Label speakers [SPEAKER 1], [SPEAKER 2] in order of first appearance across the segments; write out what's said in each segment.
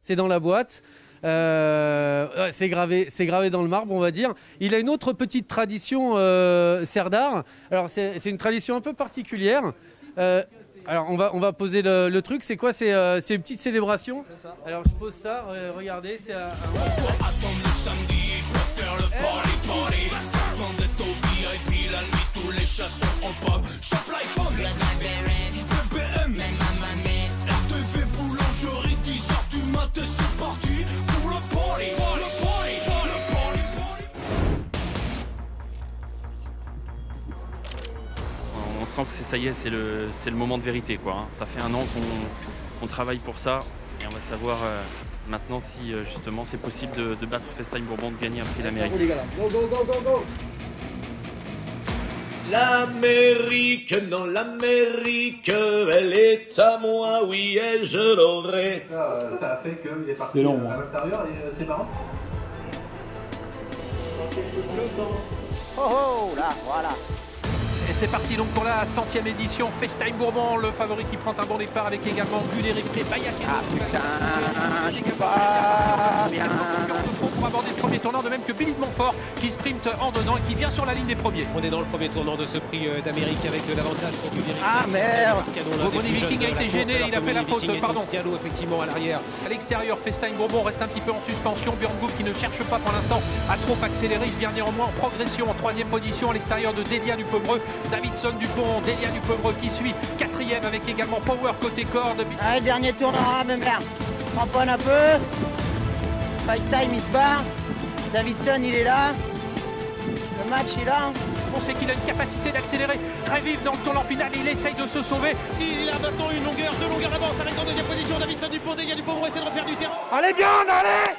[SPEAKER 1] c'est dans la boîte. C'est gravé dans le marbre, on va dire. Il a une autre petite tradition, Serdar. Alors, c'est une tradition un peu particulière. Alors, on va poser le truc. C'est quoi? C'est une petite célébration. Alors, je pose ça. Regardez, c'est un...
[SPEAKER 2] Attendre le samedi pour faire le party. Sans être au VIP, la nuit, tous les chasseurs en pop. Chope l'iPhone, j'peux BM, RTV boulangerie, 10h du matin, c'est parti pour le party.
[SPEAKER 3] On sent que ça y est, c'est le moment de vérité, quoi, hein. Ça fait un an qu'on travaille pour ça et on va savoir maintenant si justement c'est possible de battre FaceTime Bourbon, de gagner un prix d'Amérique.
[SPEAKER 4] Go, go, go, go, go.
[SPEAKER 2] L'Amérique, non l'Amérique, elle est à moi, oui, et je l'aurai.
[SPEAKER 5] Ça a fait qu'il est parti à l'intérieur et c'est marrant.
[SPEAKER 4] Oh, là, voilà.
[SPEAKER 6] Et c'est parti donc pour la 100e édition FaceTime Bourbon, le favori qui prend un bon départ avec également Guderic Pré, Bayakeno.
[SPEAKER 4] Ah putain, je suis pas bien.
[SPEAKER 6] Pour aborder le premier tournant, de même que Billy de Montfort qui sprinte en dedans et qui vient sur la ligne des premiers.
[SPEAKER 7] On est dans le premier tournant de ce prix d'Amérique avec de l'avantage pour Guderic.
[SPEAKER 4] Ah merde.
[SPEAKER 6] Bonnie Viking a été gêné, il a fait la faute, pardon.
[SPEAKER 7] Diallo effectivement à l'arrière.
[SPEAKER 6] À l'extérieur, FaceTime Bourbon reste un petit peu en suspension. Björn Goop qui ne cherche pas pour l'instant à trop accélérer. Il vient néanmoins en progression en 3e position à l'extérieur de Delia du Pomereux. Davidson Dupont, Delia du Pomereux qui suit 4e avec également Power côté corde.
[SPEAKER 4] Allez, dernier tournant, hein, mais merde. Tamponne un peu. FaceTime, il se barre. Davidson, il est là. Le match, il est là.
[SPEAKER 6] On sait qu'il a une capacité d'accélérer très vive dans le tournant final et il essaye de se sauver.
[SPEAKER 7] Il a maintenant une longueur, 2 longueurs d'avance avec en 2e position Davidson Dupont, Delia du Pomereux essaie de refaire du terrain.
[SPEAKER 4] Allez bien, allez.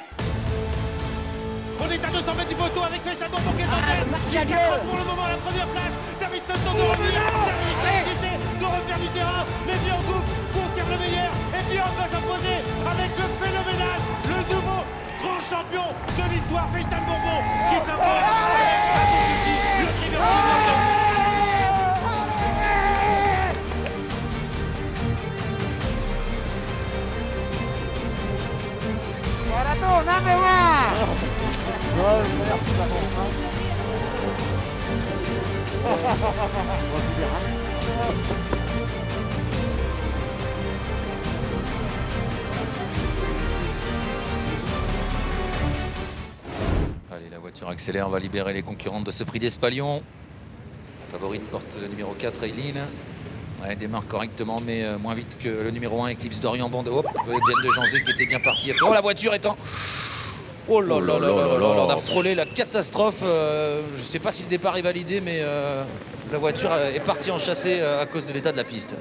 [SPEAKER 7] On est à 200 mètres du poteau avec FaceTime Bourbon qui est en tête.
[SPEAKER 4] match à
[SPEAKER 7] Il s'accroche pour le moment à la première place. Davidson tente de revenir. Davidson qui essaie de refaire du terrain. Mais Björn Goop conserve le meilleur. Et Björn va s'imposer avec le phénoménal, le nouveau grand champion de l'histoire FaceTime Bourbon qui s'impose à Suzuki, le triversier de l'Orient.
[SPEAKER 4] Voilà tout, number one.
[SPEAKER 8] Allez, la voiture accélère, on va libérer les concurrentes de ce prix d'Espalion. La favorite porte le numéro 4, Eileen. Ouais, elle démarre correctement, mais moins vite que le numéro 1, Eclipse d'Orient Bande. Hop, Jen de Janzé qui était bien parti. Oh, la voiture est en... Oh là là là là là, on a frôlé la catastrophe. Je ne sais pas si le départ est validé, mais la voiture est partie en chassé à cause de l'état de la piste.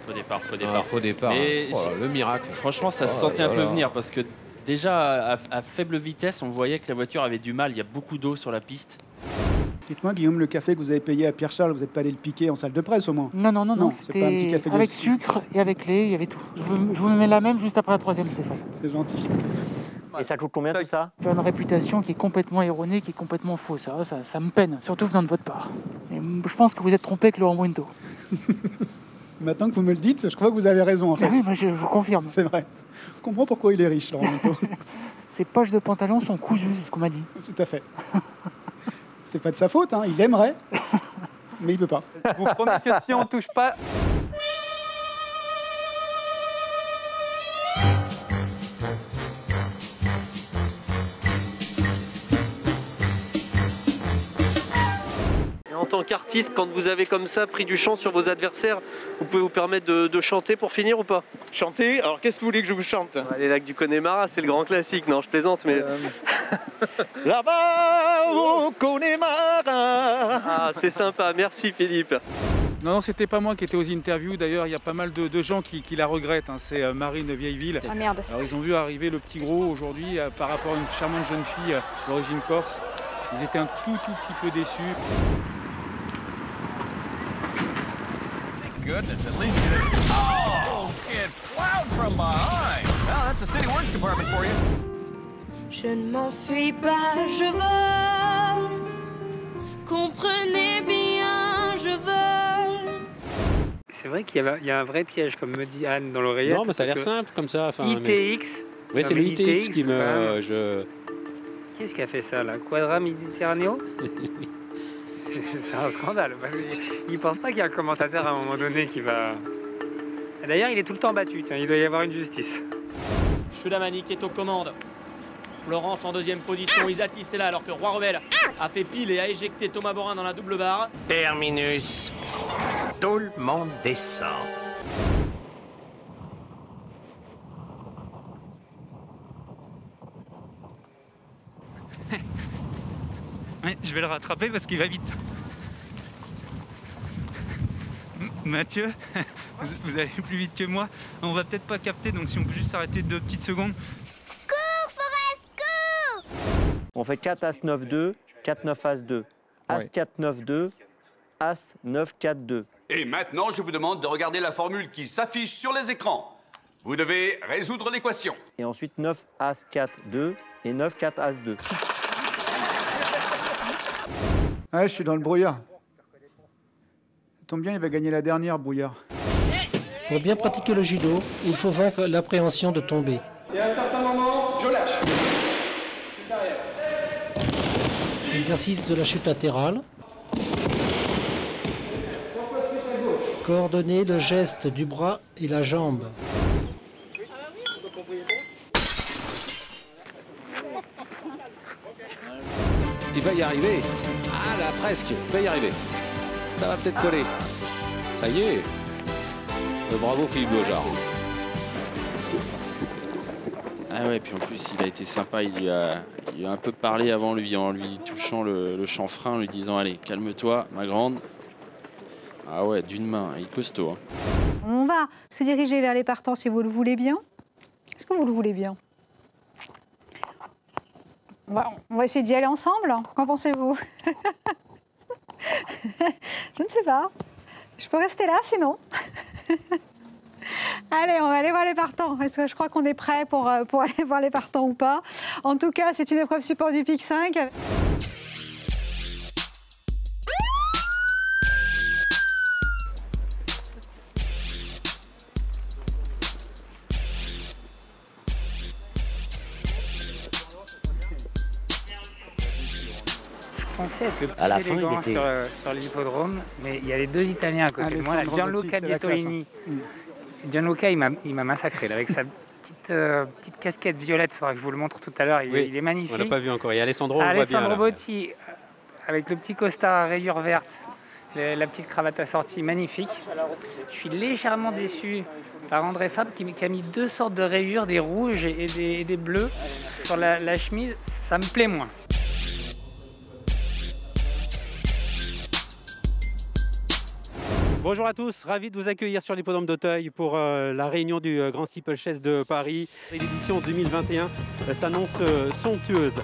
[SPEAKER 3] Faux départ.
[SPEAKER 9] Faux départ.
[SPEAKER 3] Mais
[SPEAKER 9] le miracle.
[SPEAKER 3] franchement, ça se sentait un peu venir parce que déjà à faible vitesse, on voyait que la voiture avait du mal. Il y a beaucoup d'eau sur la piste.
[SPEAKER 10] Dites-moi, Guillaume, le café que vous avez payé à Pierre-Charles, vous n'êtes pas allé le piquer en salle de presse au moins?
[SPEAKER 11] Non,
[SPEAKER 10] c'est pas un petit café
[SPEAKER 11] avec
[SPEAKER 10] de...
[SPEAKER 11] sucre et avec lait, il y avait tout. Je vous mets la même juste après la 3e, Stéphane.
[SPEAKER 10] C'est gentil.
[SPEAKER 4] Et ça coûte combien tout ça?
[SPEAKER 11] Tu as une réputation qui est complètement erronée, qui est complètement fausse. Ça me peine, surtout venant de votre part. Et je pense que vous êtes trompé avec Laurent Winto.
[SPEAKER 10] Maintenant que vous me le dites, je crois que vous avez raison en fait.
[SPEAKER 11] Oui, moi je vous confirme.
[SPEAKER 10] C'est vrai. Je comprends pourquoi il est riche, Laurent Winto.
[SPEAKER 11] Ses poches de pantalon sont cousues, c'est ce qu'on m'a dit.
[SPEAKER 10] Tout à fait. C'est pas de sa faute, hein. Il aimerait, mais il peut pas.
[SPEAKER 12] Je vous promets que si on touche pas...
[SPEAKER 1] En tant qu'artiste, quand vous avez comme ça pris du chant sur vos adversaires, vous pouvez vous permettre de chanter pour finir ou pas?
[SPEAKER 12] Chanter? Alors qu'est-ce que vous voulez que je vous chante?
[SPEAKER 1] Les lacs du Connemara, c'est le grand classique. Non, je plaisante, mais...
[SPEAKER 12] Là-bas au Connemara.
[SPEAKER 1] Ah, c'est sympa. Merci Philippe.
[SPEAKER 5] Non, c'était pas moi qui étais aux interviews. D'ailleurs, il y a pas mal de gens qui la regrettent. C'est Marine Vieilleville.
[SPEAKER 11] Ah merde.
[SPEAKER 5] Alors, ils ont vu arriver le petit gros aujourd'hui par rapport à une charmante jeune fille d'origine corse. Ils étaient un tout petit peu déçus.
[SPEAKER 2] Goodness, at least oh, it plowed from behind. Well, that's the city works department for you.
[SPEAKER 13] Je ne m'enfuis pas, je vole. Comprenez bien, je vole.
[SPEAKER 14] C'est vrai qu'il y a un vrai piège, comme me dit Anne dans l'oreillette.
[SPEAKER 9] Non, mais ça a l'air simple comme ça.
[SPEAKER 14] ITX
[SPEAKER 9] Oui, c'est le ITX qui me...
[SPEAKER 14] Qu'est-ce qui a fait ça là? Quadra Méditerranéo? C'est un scandale. Il ne pense pas qu'il y a un commentateur à un moment donné qui va... D'ailleurs, il est tout le temps battu. Tiens, il doit y avoir une justice.
[SPEAKER 15] Choudamani qui est aux commandes. Florence en deuxième position. Isatis est là alors que Roi Rebelle a fait pile et a éjecté Thomas Borin dans la double barre.
[SPEAKER 16] Terminus. Tout le monde descend.
[SPEAKER 17] Ouais, je vais le rattraper parce qu'il va vite. Mathieu, vous allez plus vite que moi. On va peut-être pas capter, donc si on peut juste s'arrêter 2 petites secondes.
[SPEAKER 18] Cours, Forest, cours!
[SPEAKER 19] On fait 4 As 9 2, 4 9 As 2, As 4 9 2, As 9 4 2.
[SPEAKER 20] Et maintenant, je vous demande de regarder la formule qui s'affiche sur les écrans. Vous devez résoudre l'équation.
[SPEAKER 19] Et ensuite 9 As 4 2 et 9 4 As 2.
[SPEAKER 10] Ouais, je suis dans le brouillard. Ça tombe bien, il va gagner la dernière, brouillard.
[SPEAKER 21] Pour bien pratiquer le judo, il faut vaincre l'appréhension de tomber.
[SPEAKER 22] Et à un certain moment, je lâche. Chute arrière.
[SPEAKER 21] Exercice de la chute latérale. Coordonner le geste du bras et la jambe.
[SPEAKER 9] Tu vas y arriver. Ah là, presque. Tu vas y arriver. Ça va peut-être coller. Ça y est. Bravo Philippe Lojard.
[SPEAKER 3] Ah ouais, puis en plus il a été sympa, il lui a un peu parlé avant lui, en lui touchant le chanfrein, en lui disant allez, calme-toi ma grande. Ah ouais, d'une main, il est costaud. Hein.
[SPEAKER 23] On va se diriger vers les partants si vous le voulez bien. Est-ce que vous le voulez bien? On va essayer d'y aller ensemble. Qu'en pensez-vous? Je ne sais pas. Je peux rester là sinon. Allez, on va aller voir les partants. Est-ce que je crois qu'on est prêt pour aller voir les partants ou pas? En tout cas, c'est une épreuve support du PIC 5.
[SPEAKER 14] Je pensais être le plus
[SPEAKER 19] À la fin,
[SPEAKER 14] élégant
[SPEAKER 19] il était...
[SPEAKER 14] sur l'hippodrome, mais il y a les 2 Italiens à côté de moi. Gianluca Bietolini. Gianluca, il m'a massacré là, avec sa petite casquette violette. Il faudra que je vous le montre tout à l'heure. Il est magnifique.
[SPEAKER 9] On l'a pas vu encore. Et Alessandro, on voit bien.
[SPEAKER 14] Alessandro Botti, avec le petit costard à rayures vertes, la petite cravate assortie, magnifique. Je suis légèrement déçu par André Fabre qui a mis 2 sortes de rayures, des rouges et des bleus sur la chemise. Ça me plaît moins.
[SPEAKER 24] Bonjour à tous, ravi de vous accueillir sur l'hippodrome d'Auteuil pour la réunion du Grand Steeplechase de Paris. L'édition 2021 s'annonce somptueuse.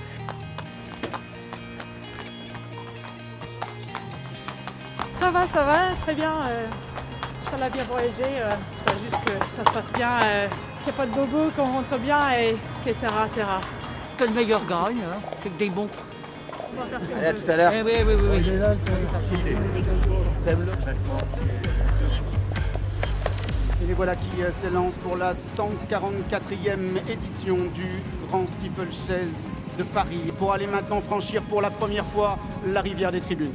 [SPEAKER 25] Ça va, très bien. Ça l'a bien voyagé. J'espère juste que ça se passe bien, qu'il n'y a pas de bobo, qu'on rentre bien et que c'est rare.
[SPEAKER 26] Que le meilleur gagne, hein. C'est que des bons.
[SPEAKER 24] Allez, à tout à l'heure.
[SPEAKER 26] Oui.
[SPEAKER 10] Et les voilà qui s'élancent pour la 144e édition du Grand Steeplechase de Paris. Pour aller maintenant franchir pour la première fois la rivière des tribunes.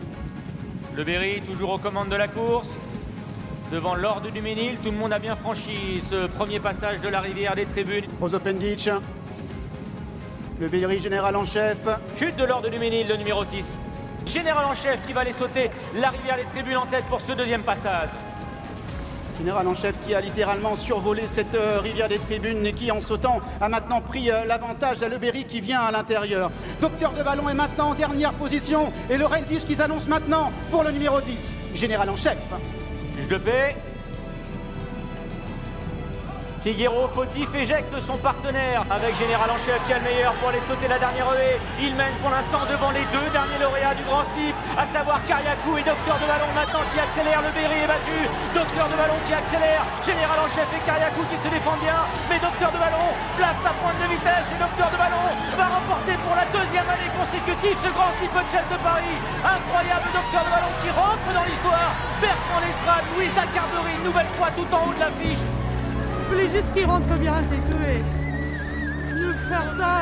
[SPEAKER 15] Le Berry toujours aux commandes de la course. Devant l'Ordre du Ménil, tout le monde a bien franchi ce premier passage de la rivière des tribunes.
[SPEAKER 10] Aux Open Ditch, le Berry général en chef.
[SPEAKER 15] Chute de l'Ordre du Ménil, le numéro 6. Général en chef qui va aller sauter la rivière des tribunes en tête pour ce deuxième passage.
[SPEAKER 10] Général en chef qui a littéralement survolé cette rivière des tribunes et qui, en sautant, a maintenant pris l'avantage à Le Berry qui vient à l'intérieur. Docteur de Ballon est maintenant en dernière position et le Relditch qui s'annonce maintenant pour le numéro 10. Général en chef.
[SPEAKER 15] Juge de paix. Figueroa fautif éjecte son partenaire avec Général en chef qui a le meilleur pour aller sauter la dernière haie. Il mène pour l'instant devant les 2 derniers lauréats du Grand Steep, à savoir Kariakou et Docteur de Ballon maintenant qui accélère. Le Berry est battu. Docteur de Ballon qui accélère. Général en chef et Kariakou qui se défendent bien. Mais Docteur de Ballon place sa pointe de vitesse et Docteur de Ballon va remporter pour la 2e année consécutive ce Grand Steeplechase de Paris. Incroyable Docteur de Ballon qui rentre dans l'histoire. Bertrand Lestrade, Louisa Carberry, une nouvelle fois tout en haut de l'affiche.
[SPEAKER 25] Je voulais juste qu'il rentre bien, c'est tout. de faire ça,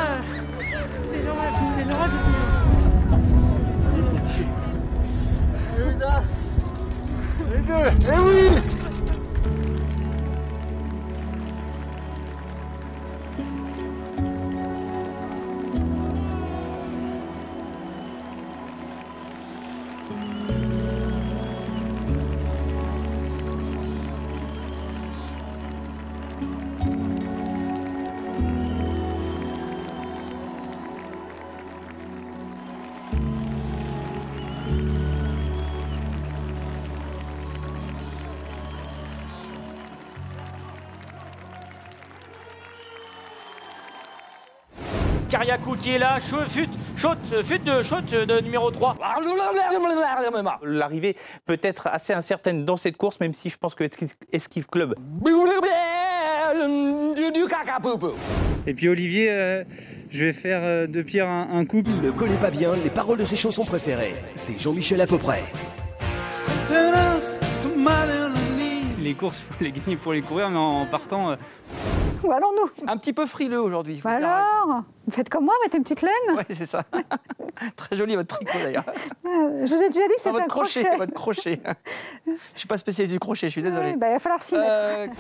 [SPEAKER 25] c'est le rêve de tout le monde.
[SPEAKER 2] Les deux, eh oui!
[SPEAKER 15] Kariakou qui est là, chute de numéro 3.
[SPEAKER 1] L'arrivée peut être assez incertaine dans cette course, même si je pense que Esquive Club.
[SPEAKER 24] Et puis Olivier, je vais faire de Pierre un coup.
[SPEAKER 4] Il ne connaît pas bien les paroles de ses chansons préférées. C'est Jean-Michel à peu près.
[SPEAKER 24] Les courses, il faut les gagner pour les courir, mais en partant...
[SPEAKER 23] Où allons-nous?
[SPEAKER 1] Un petit peu frileux aujourd'hui.
[SPEAKER 23] Alors, faites comme moi, mettez une petite laine.
[SPEAKER 1] Oui, c'est ça. Très joli votre tricot d'ailleurs.
[SPEAKER 23] Je vous ai déjà dit que c'était un crochet.
[SPEAKER 1] Votre crochet. Je ne suis pas spécialiste du crochet, je suis désolé.
[SPEAKER 23] Il va falloir s'y mettre.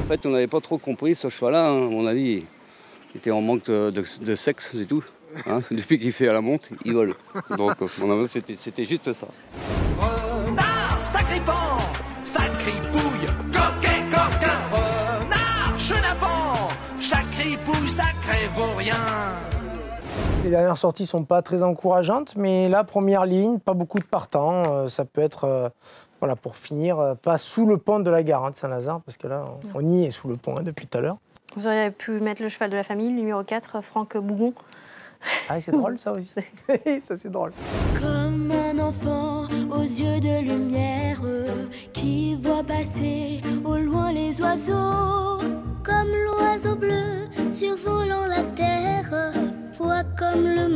[SPEAKER 6] En fait, on n'avait pas trop compris ce cheval-là, hein. À mon avis, il était en manque de sexe, c'est tout. Hein, depuis qu'il fait à la monte, il vole. Donc, c'était juste ça.
[SPEAKER 2] Renard, sacripant, sacripouille, coquet, coquin, renard, chenapan, sacripouille, sacré vaurien.
[SPEAKER 7] Les dernières sorties sont pas très encourageantes, mais la première ligne, pas beaucoup de partants. Ça peut être, voilà, pour finir, pas sous le pont de la gare de Saint-Lazare, parce que là, on y est sous le pont depuis tout à l'heure.
[SPEAKER 8] Vous auriez pu mettre le cheval de la famille, le numéro 4, Franck Bougon.
[SPEAKER 7] Ah, c'est drôle ça aussi. Ça, c'est drôle.
[SPEAKER 13] Comme un enfant aux yeux de lumière qui voit passer au loin les oiseaux.
[SPEAKER 18] Comme l'oiseau bleu survolant la terre, voit comme le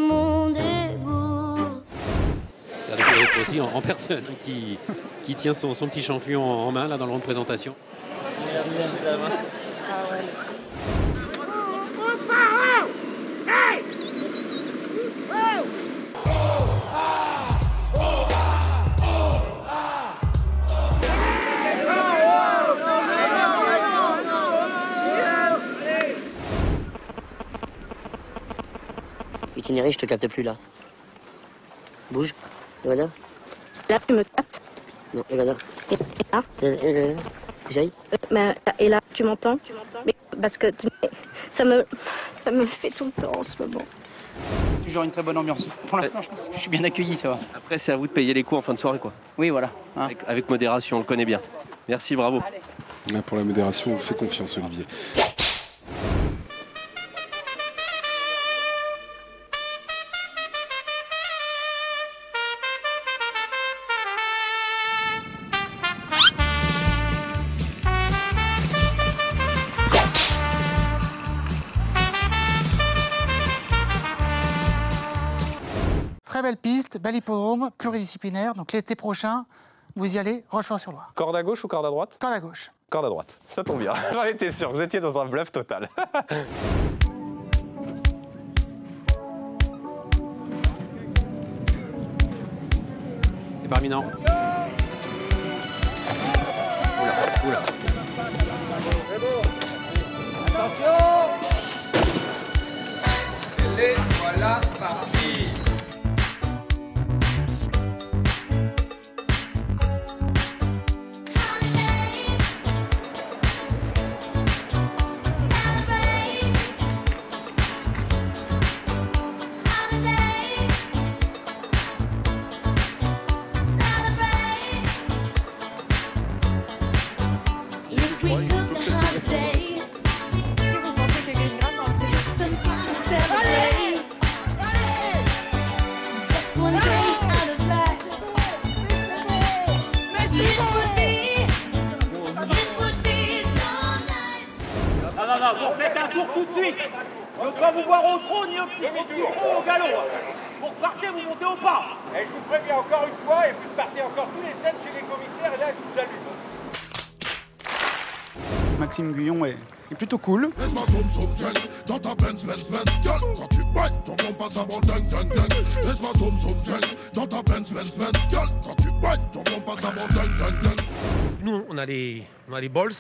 [SPEAKER 18] monde est beau.
[SPEAKER 12] Regardez Cédric aussi en personne qui tient son petit champignon en main là dans le rond de présentation.
[SPEAKER 27] Itinéraire, je te capte plus là. Bouge, Evada. Là, tu me captes. Non, Evada. Et là, j'aille.
[SPEAKER 28] Et là, tu m'entends? Mais parce que ça me fait tout le temps en ce moment.
[SPEAKER 10] Toujours une très bonne ambiance. Pour l'instant, je suis bien accueilli, ça va.
[SPEAKER 29] Après, c'est à vous de payer les coups en fin de soirée, quoi.
[SPEAKER 10] Oui, voilà. Hein.
[SPEAKER 29] Avec modération, on le connaît bien. Merci, bravo.
[SPEAKER 30] Là, pour la modération, on vous fait confiance, Olivier.
[SPEAKER 11] Très belle piste, bel hippodrome, pluridisciplinaire. Donc l'été prochain, vous y allez, Rochefort-sur-Loire.
[SPEAKER 29] Corde à gauche ou corde à droite?
[SPEAKER 11] Corde à gauche.
[SPEAKER 29] Corde à droite. Ça tombe bien. J'en étais sûr, vous étiez dans un bluff total.
[SPEAKER 12] Éparminant. Oula.
[SPEAKER 2] Attention! Et voilà parti!
[SPEAKER 15] Vous refaites un tour tout de suite. Je ne veux pas vous voir au trône ni au galop. Vous repartez, vous montez au pas. Et je vous préviens encore une fois, et vous partez encore tous les 7 chez les commissaires, et là, je vous allume.
[SPEAKER 10] Maxime Guyon est plutôt cool.
[SPEAKER 2] Laisse-moi zoom, dans ta Benz, quand tu whine, ton bon passe à mon gang. Laisse-moi zoom, dans ta Benz, quand tu whine, ton bon passe à mon gang.
[SPEAKER 3] Nous, on a les balls,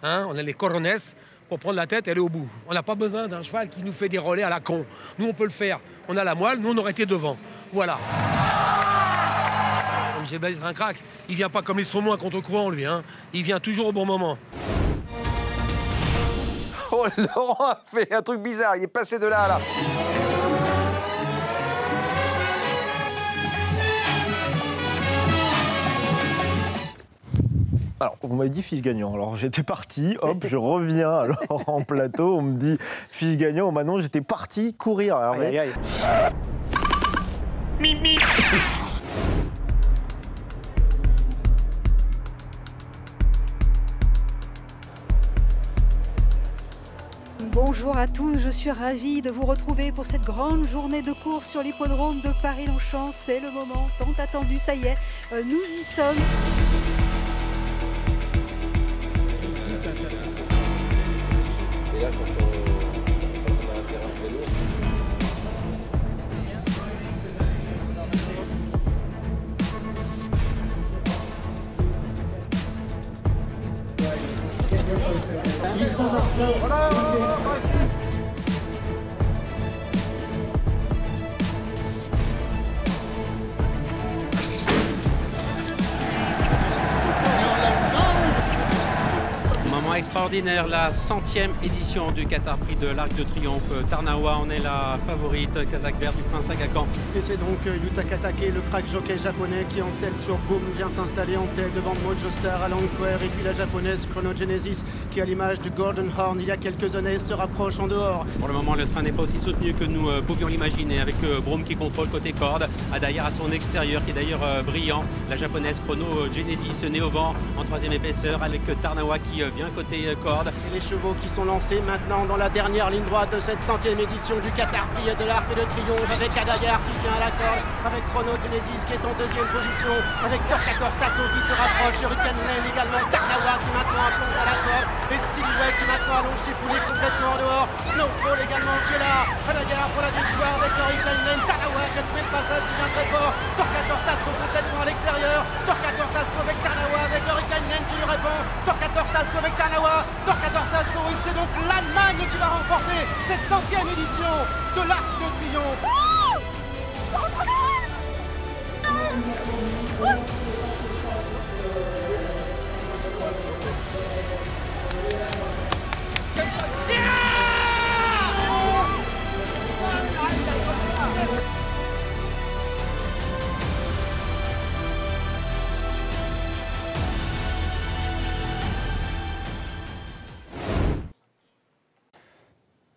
[SPEAKER 3] hein, on a les coronets pour prendre la tête et aller au bout. On n'a pas besoin d'un cheval qui nous fait des relais à la con. Nous, on peut le faire. On a la moelle, nous, on aurait été devant. Voilà. Michel Bazir, c'est un crack. Il vient pas comme les saumons à contre-courant, lui. Hein. Il vient toujours au bon moment.
[SPEAKER 5] Oh, Laurent a fait un truc bizarre, il est passé de là à là.
[SPEAKER 9] Alors, vous m'avez dit fiche gagnant. Alors, j'étais parti, hop, je reviens alors en plateau. On me dit fiche gagnant. Maintenant, j'étais parti courir. Alors,
[SPEAKER 1] aïe, aïe.
[SPEAKER 15] Mimi.
[SPEAKER 23] Bonjour à tous, je suis ravie de vous retrouver pour cette grande journée de course sur l'hippodrome de Paris-Longchamp. C'est le moment tant attendu, ça y est, nous y sommes.
[SPEAKER 6] Et là, quand on a un terrain très lourd.
[SPEAKER 2] Ils sont en retard.
[SPEAKER 24] Moment extraordinaire, la 100e édition du Qatar Prix de l'Arc de Triomphe. Tarnawa en est la favorite, Kazakh Vert du Prince Aga Khan.
[SPEAKER 10] Et c'est donc Yuta Katake, le crack jockey japonais qui en selle sur Boom vient s'installer en tête devant Mojo Star, Alan Quer et puis la japonaise Chronogenesis qui à l'image du Golden Horn il y a quelques années se rapproche en dehors.
[SPEAKER 24] Pour le moment, le train n'est pas aussi soutenu que nous pouvions l'imaginer avec Broom qui contrôle côté corde, Adair à son extérieur qui est d'ailleurs brillant. La japonaise Chronogenesis née au vent en 3e épaisseur avec Tarnawa qui vient côté corde.
[SPEAKER 10] Et les chevaux qui sont lancés maintenant dans la dernière ligne droite de cette 100e édition du Qatar Prix de l'Arc de Triomphe avec Adair qui vient à la corde, avec Chronogenesis qui est en 2e position, avec Torquator Tasso qui se rapproche, Hurricane Lane également, Tarnawa qui maintenant plonge à la corde, et Silhouette qui maintenant allonge ses foulées complètement en dehors, Snowfall également qui est là, à la gare pour la victoire avec Hurricane Lane, Tarnawa qui a trouvé le passage qui vient très fort, Torquator Tasso complètement à l'extérieur, Torquator Tasso avec Tarnawa, avec Hurricane Lane qui lui répond, Torquator Tasso avec Tarnawa, Torquator Tasso, et c'est donc l'Allemagne qui va remporter cette 100e édition de l'Arc de Triomphe.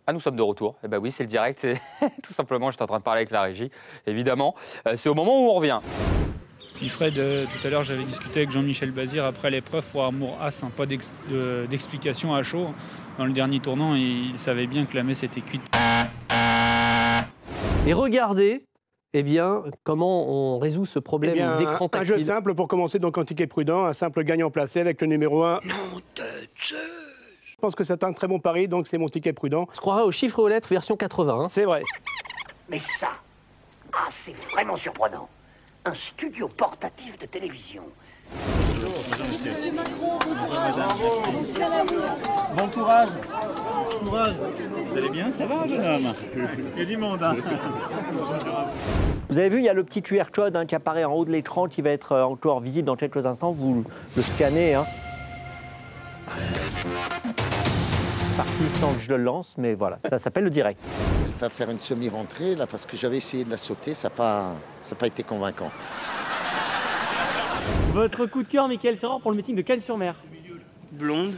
[SPEAKER 14] Ah, nous sommes de retour. Eh ben oui, c'est le direct. Tout simplement, j'étais en train de parler avec la régie, évidemment. C'est au moment où on revient.
[SPEAKER 16] Puis Fred, tout à l'heure, j'avais discuté avec Jean-Michel Bazir après l'épreuve pour Amour As, pas d'explication à chaud. Dans le dernier tournant, il savait bien que la messe était cuite.
[SPEAKER 4] Et regardez, eh bien, comment on résout ce problème d'écran tactile.
[SPEAKER 17] Un jeu simple pour commencer, donc en ticket prudent, un simple gagnant placé avec le numéro 1. Je pense que c'est un très bon pari, donc c'est mon ticket prudent.
[SPEAKER 4] On se croirait aux chiffres et aux lettres version 80. Hein.
[SPEAKER 17] C'est vrai.
[SPEAKER 19] Mais ça, c'est vraiment surprenant. Un studio portatif de télévision.
[SPEAKER 20] Bon courage. Courage. Vous allez bien? Ça va, jeune homme? Il y a du monde. Hein.
[SPEAKER 4] Vous avez vu, il y a le petit QR code qui apparaît en haut de l'écran qui va être encore visible dans quelques instants. Vous le scannez. Hein. Partie sans que je le lance, mais voilà, ça s'appelle le direct.
[SPEAKER 21] Elle va faire une semi-rentrée, là, parce que j'avais essayé de la sauter, ça n'a pas été convaincant.
[SPEAKER 22] Votre coup de cœur, Mickaël Serrand, pour le meeting de Cannes-sur-Mer?
[SPEAKER 31] Blonde.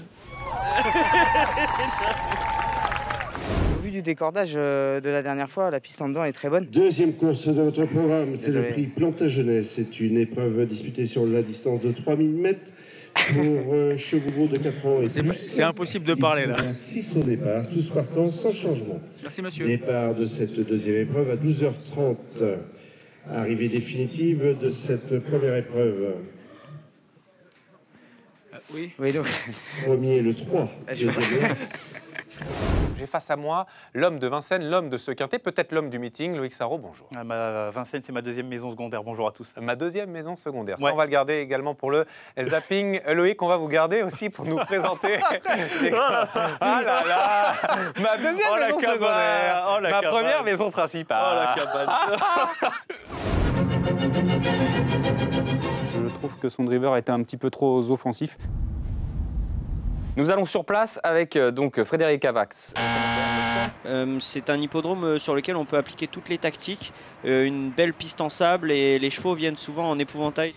[SPEAKER 32] Au vu du décordage de la dernière fois, la piste en dedans est très bonne.
[SPEAKER 33] Deuxième course de votre programme, c'est le prix Plantagenet. C'est une épreuve disputée sur la distance de 3000 mètres.
[SPEAKER 7] Pour Chevroux de 4 ans.
[SPEAKER 16] C'est impossible de parler là.
[SPEAKER 7] 6 au départ, tous partants sans changement.
[SPEAKER 16] Merci monsieur.
[SPEAKER 7] Départ de cette deuxième épreuve à 12h30. Arrivée définitive de cette première épreuve.
[SPEAKER 16] Oui.
[SPEAKER 7] Donc. Premier le 3.
[SPEAKER 8] J'ai face à moi l'homme de Vincennes, l'homme de ce quintet, peut-être l'homme du meeting. Loïc Sarraud, bonjour.
[SPEAKER 11] Vincennes, c'est ma deuxième maison secondaire. Bonjour à tous.
[SPEAKER 8] Ma deuxième maison secondaire. Ça,
[SPEAKER 11] Ouais.
[SPEAKER 8] on va le garder également pour le zapping. Loïc, on va vous garder aussi pour nous présenter. Ah là là, ma deuxième maison secondaire. Ma première maison principale.
[SPEAKER 11] Oh la cabane.
[SPEAKER 13] Je trouve que son driver a été un petit peu trop offensif.
[SPEAKER 14] Nous allons sur place avec donc Frédéric Avax.
[SPEAKER 18] C'est un hippodrome sur lequel on peut appliquer toutes les tactiques. Une belle piste en sable et les chevaux viennent souvent en épouvantail.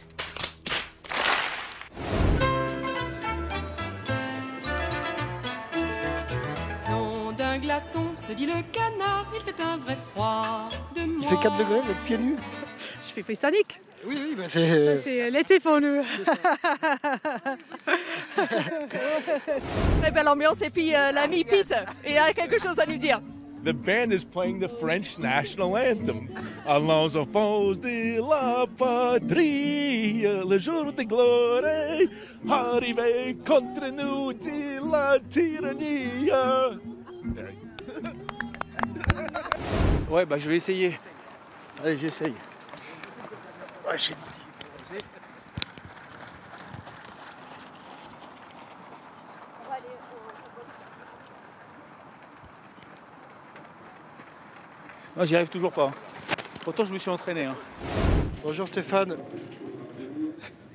[SPEAKER 2] Nom d'un glaçon, se dit le canard, il fait un vrai froid de moi.
[SPEAKER 25] Il fait 4 degrés, vous êtes pieds nus.
[SPEAKER 23] Je suis britannique.
[SPEAKER 25] Oui, bah
[SPEAKER 23] Ça,
[SPEAKER 25] c'est...
[SPEAKER 23] c'est l'été pour nous. Très belle ambiance et puis l'ami Pete, il a quelque chose à nous dire.
[SPEAKER 26] The band is playing the French national anthem. Allons enfants de la patrie, le jour de gloire, arrivé contre nous de la tyrannie.
[SPEAKER 16] Ouais, bah je vais essayer.
[SPEAKER 25] Allez, j'essaye. Ouais,
[SPEAKER 16] Non, j'y arrive toujours pas. Pourtant, je me suis entraîné. Hein.
[SPEAKER 25] Bonjour Stéphane.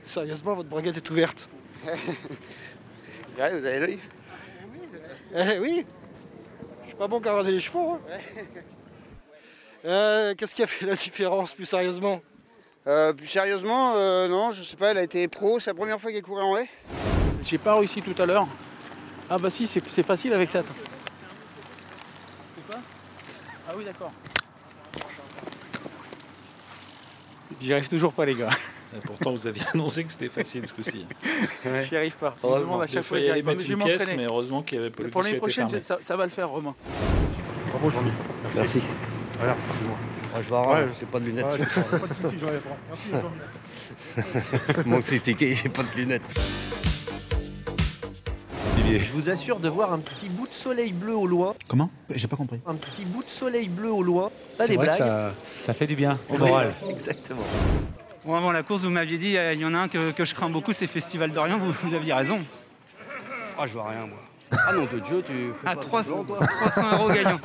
[SPEAKER 25] Sérieusement, votre braguette est ouverte.
[SPEAKER 5] Ouais, vous avez l'œil.
[SPEAKER 25] Oui. Je suis pas bon qu'à regarder les chevaux. Hein. Qu'est-ce qui a fait la différence, plus sérieusement?
[SPEAKER 5] Plus sérieusement, non, je sais pas, elle a été pro, c'est la première fois qu'elle courait en haie.
[SPEAKER 16] J'ai pas réussi tout à l'heure. Ah bah si, c'est facile avec ça. C'est quoi? Ah oui, d'accord. J'y arrive toujours pas, les gars.
[SPEAKER 27] Pourtant, vous aviez annoncé que c'était facile ce coup-ci.
[SPEAKER 16] Ouais. J'y arrive pas.
[SPEAKER 27] Heureusement,
[SPEAKER 16] à chaque fois,
[SPEAKER 27] j'y
[SPEAKER 16] j'y arrive pas.
[SPEAKER 27] mettre
[SPEAKER 16] Je vais
[SPEAKER 27] une caisse,
[SPEAKER 16] m'entraîner.
[SPEAKER 27] mais heureusement qu'il y avait pas le
[SPEAKER 16] Pour l'année
[SPEAKER 27] guichet était
[SPEAKER 16] prochaine,
[SPEAKER 27] fermé.
[SPEAKER 16] ça va le faire, Romain.
[SPEAKER 26] Bravo, Jean-Mi.
[SPEAKER 5] Merci.
[SPEAKER 26] Voilà, c'est moi.
[SPEAKER 5] Je vois rien, j'ai pas de lunettes.
[SPEAKER 26] Ouais, c'est pas de soucis, j'en ai pas. Merci, Jean-Mi.
[SPEAKER 5] Mon CTK, j'ai pas de lunettes.
[SPEAKER 4] Je vous assure de voir un petit bout de soleil bleu au loin.
[SPEAKER 20] Comment? J'ai pas compris.
[SPEAKER 4] Un petit bout de soleil bleu au loin. Pas
[SPEAKER 20] C'est
[SPEAKER 4] des
[SPEAKER 20] vrai que
[SPEAKER 4] blagues.
[SPEAKER 20] ça fait du bien au
[SPEAKER 4] Oui,
[SPEAKER 20] moral.
[SPEAKER 4] Exactement.
[SPEAKER 22] Bon, avant la course, vous m'aviez dit, il y en a un que je crains beaucoup, c'est Festival d'Orient, vous aviez raison.
[SPEAKER 5] Ah, je vois rien, moi. Ah non, de Dieu, tu fais
[SPEAKER 22] À
[SPEAKER 5] pas
[SPEAKER 22] 300
[SPEAKER 5] semblant, toi.
[SPEAKER 22] 300 € gagnant.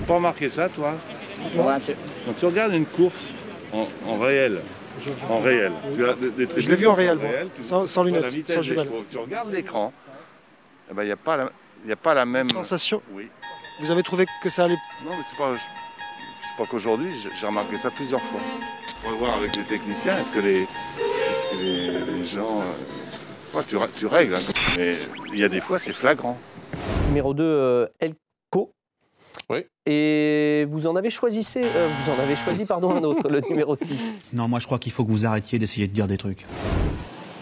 [SPEAKER 28] Pas remarqué ça, toi? Quand tu regardes une course en réel, tu as des
[SPEAKER 25] Je l'ai vu en réel,
[SPEAKER 28] tu
[SPEAKER 25] sans
[SPEAKER 28] vois
[SPEAKER 25] lunettes,
[SPEAKER 28] la vitesse
[SPEAKER 25] sans
[SPEAKER 28] des
[SPEAKER 25] jumelles.
[SPEAKER 28] chevaux. Tu regardes l'écran, il n'y a pas la même
[SPEAKER 25] Sensation.
[SPEAKER 28] Oui.
[SPEAKER 25] Vous avez trouvé que ça allait...
[SPEAKER 28] Non, mais c'est pas qu'aujourd'hui, j'ai remarqué ça plusieurs fois. On va voir avec les techniciens, est-ce que les gens... ouais, tu règles, hein, mais il y a des fois, c'est flagrant.
[SPEAKER 4] Numéro 2, Elko.
[SPEAKER 8] Oui.
[SPEAKER 4] Et vous en avez choisi pardon, un autre, le numéro 6.
[SPEAKER 20] Non, moi je crois qu'il faut que vous arrêtiez d'essayer de dire des trucs.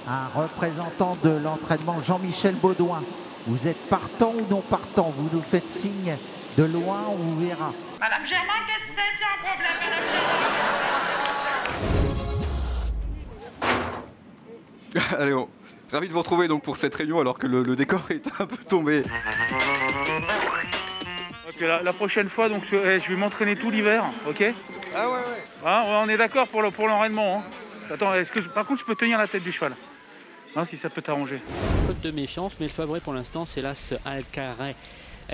[SPEAKER 28] Un représentant de l'entraînement, Jean-Michel Baudouin. Vous êtes partant ou non partant? Vous nous faites signe de loin, on verra.
[SPEAKER 2] Madame Germain, qu'est-ce que c'est un problème, Madame Germain?
[SPEAKER 29] Allez, ravi de vous retrouver donc pour cette réunion alors que le décor est un peu tombé.
[SPEAKER 16] Ok, la prochaine fois, donc, je vais m'entraîner tout l'hiver, ok?
[SPEAKER 29] Ah ouais.
[SPEAKER 16] Hein, on est d'accord pour l'enraînement. Hein. Attends, par contre, je peux tenir la tête du cheval? Hein, si ça peut t'arranger.
[SPEAKER 12] Code de méfiance, mais le favori pour l'instant, c'est l'As Alcaray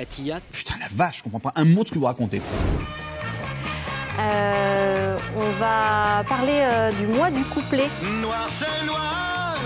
[SPEAKER 12] Tiyat.
[SPEAKER 20] Putain, la vache, je comprends pas un mot de ce que vous racontez.
[SPEAKER 30] On va parler du mois du couplet.
[SPEAKER 2] Noir, c'est noir,